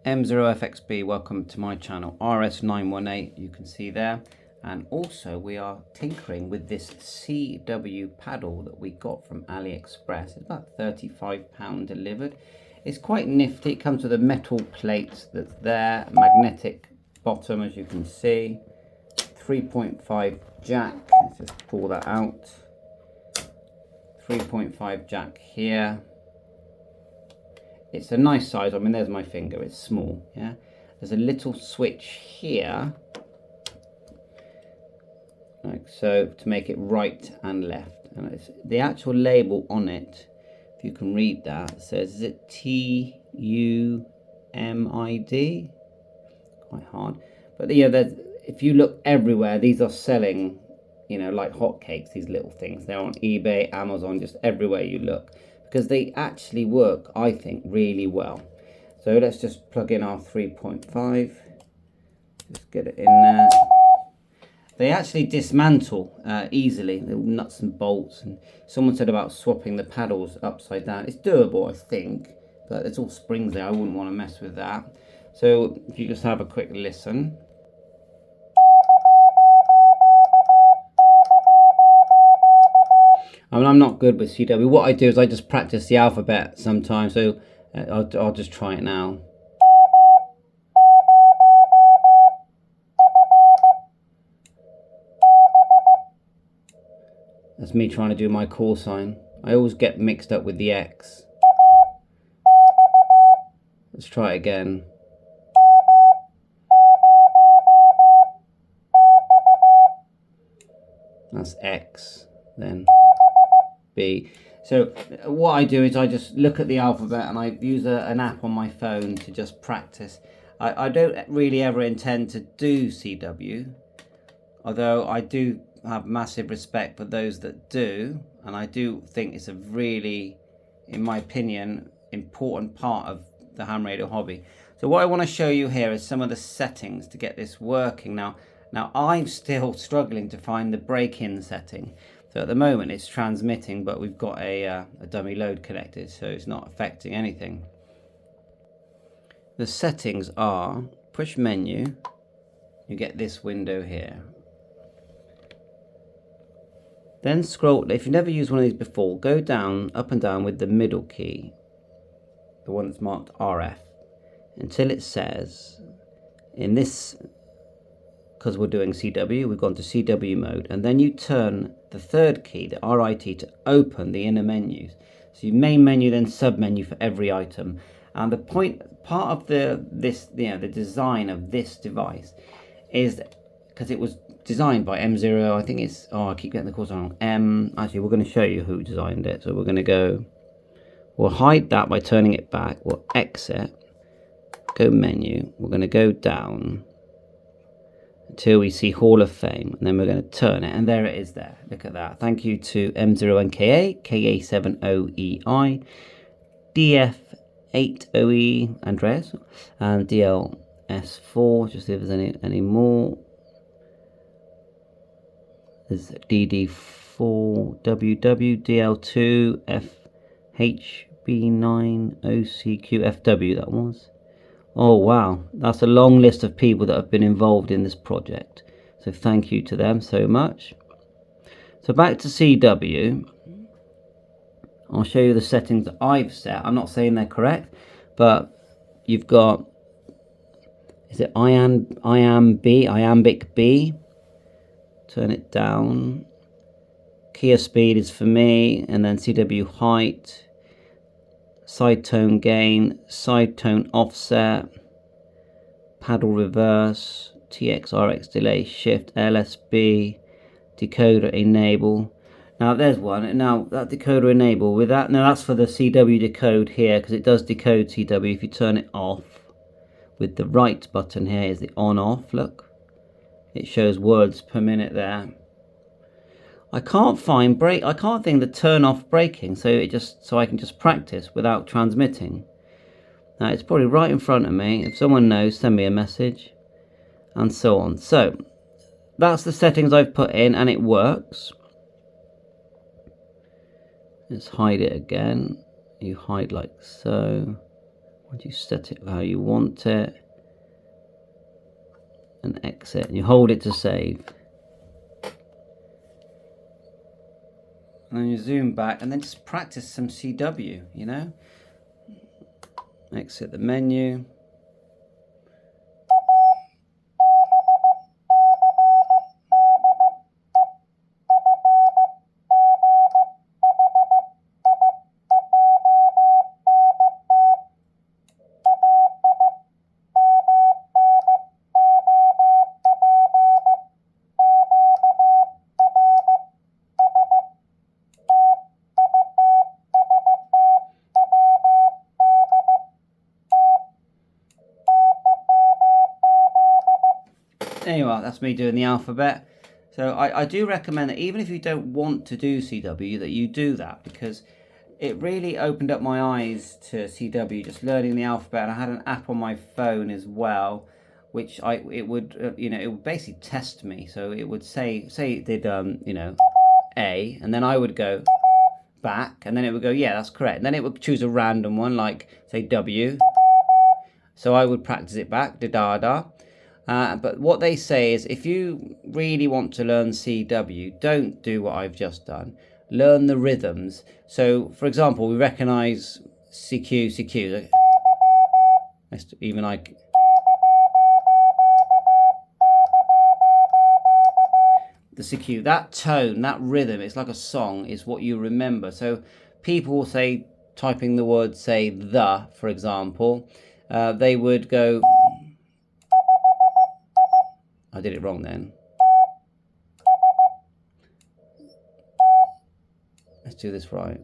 M0FXB, welcome to my channel, RS918, you can see there. And also we are tinkering with this CW paddle that we got from AliExpress. It's about £35 delivered. It's quite nifty. It comes with a metal plate that's there, magnetic bottom as you can see, 3.5 jack, let's just pull that out, 3.5 jack here. It's a nice size. I mean, there's my finger, it's small, yeah. There's a little switch here, like so, to make it right and left. And it's, the actual label on it, if you can read that, says, is it TUMID? Quite hard. But yeah, if you look everywhere, these are selling, you know, like hotcakes, these little things. They're on eBay, Amazon, just everywhere you look, because they actually work, I think, really well. So let's just plug in our 3.5, just get it in there. They actually dismantle easily, the nuts and bolts, and someone said about swapping the paddles upside down. It's doable, I think, but there's all springs there, I wouldn't want to mess with that. So if you just have a quick listen. I mean, I'm not good with CW. What I do is I just practice the alphabet sometimes, so I'll just try it now. That's me trying to do my call sign. I always get mixed up with the X. Let's try it again. That's X, then B. So what I do is I just look at the alphabet and I use an app on my phone to just practice. I don't really ever intend to do CW, although I do have massive respect for those that do, and I do think it's a really, in my opinion, important part of the ham radio hobby. So what I want to show you here is some of the settings to get this working. Now I'm still struggling to find the break-in setting. So at the moment it's transmitting, but we've got a dummy load connected, so it's not affecting anything. The settings are push menu. You get this window here. Then scroll, if you've never used one of these before, go down, up and down with the middle key, the one that's marked RF, until it says, in this, because we're doing CW, we've gone to CW mode, and then you turn the third key, the RIT, to open the inner menus. So you main menu, then sub menu for every item. And the part of the design of this device is because it was designed by M0, I think it's, I keep getting the course wrong, actually we're going to show you who designed it. So we're going to go, we'll hide that by turning it back, we'll exit, go menu, we're going to go down until we see Hall of Fame, and then we're going to turn it, and there it is there. Look at that. Thank you to M0NKA, KA7OEI, DF8OE, Andreas, and DLS4, just see if there's any more. There's DD4WW, DL2, FHB9, OCQFW, that was. Oh wow, that's a long list of people that have been involved in this project. So thank you to them so much. So back to CW. I'll show you the settings that I've set. I'm not saying they're correct, but you've got, is it iambic B? Turn it down. Keyer speed is for me, and then CW height, side tone gain, side tone offset, paddle reverse, TX RX delay shift, LSB, decoder enable. Now there's one. Now that decoder enable with that, now that's for the CW decode here, because it does decode CW. If you turn it off with the right button here is the on off, look. It shows words per minute there. I can't find I can't think the turn off braking, so I can just practice without transmitting. Now it's probably right in front of me. If someone knows, send me a message, and so on. So that's the settings I've put in, and it works. Let's hide it again. You hide like so. Once you set it how you want it, and exit, and you hold it to save. And then you zoom back and then just practice some CW, you know? Exit the menu. There you are, that's me doing the alphabet. So I do recommend that even if you don't want to do CW, that you do that, because it really opened up my eyes to CW, just learning the alphabet. And I had an app on my phone as well, which it would basically test me. So it would say it did A, and then I would go back, and then it would go, yeah, that's correct. And then it would choose a random one, like say W. So I would practice it back, da. But what they say is, if you really want to learn CW, don't do what I've just done. Learn the rhythms. So, for example, we recognise Cqcq. Even like the Cqcq, that tone, that rhythm, it's like a song, is what you remember. So people will say, typing the word, say the, for example, they would go, I did it wrong then. Let's do this right.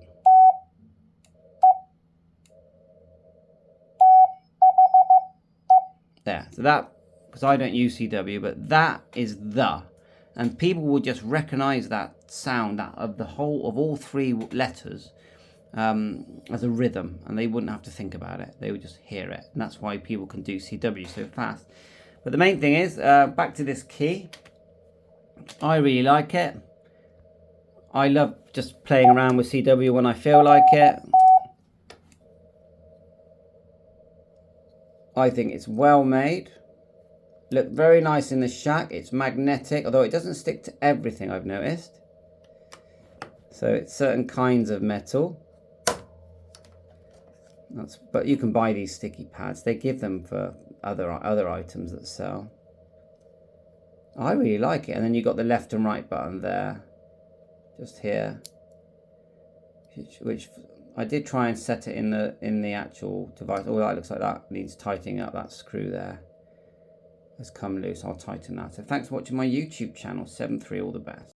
There, so that, because I don't use CW, but that is the. And people will just recognize that sound, that of all three letters, as a rhythm, and they wouldn't have to think about it. They would just hear it. And that's why people can do CW so fast. But the main thing is, back to this key, I really like it. I love just playing around with CW when I feel like it. I think it's well made. Look very nice in the shack. It's magnetic, although it doesn't stick to everything, I've noticed. So it's certain kinds of metal. But you can buy these sticky pads. They give them for other items that sell. I really like it. And then you've got the left and right button there, just here, which I did try and set it in the actual device. Oh, that looks like that needs tightening up. That screw there has come loose. I'll tighten that. So thanks for watching my YouTube channel. 7-3, all the best.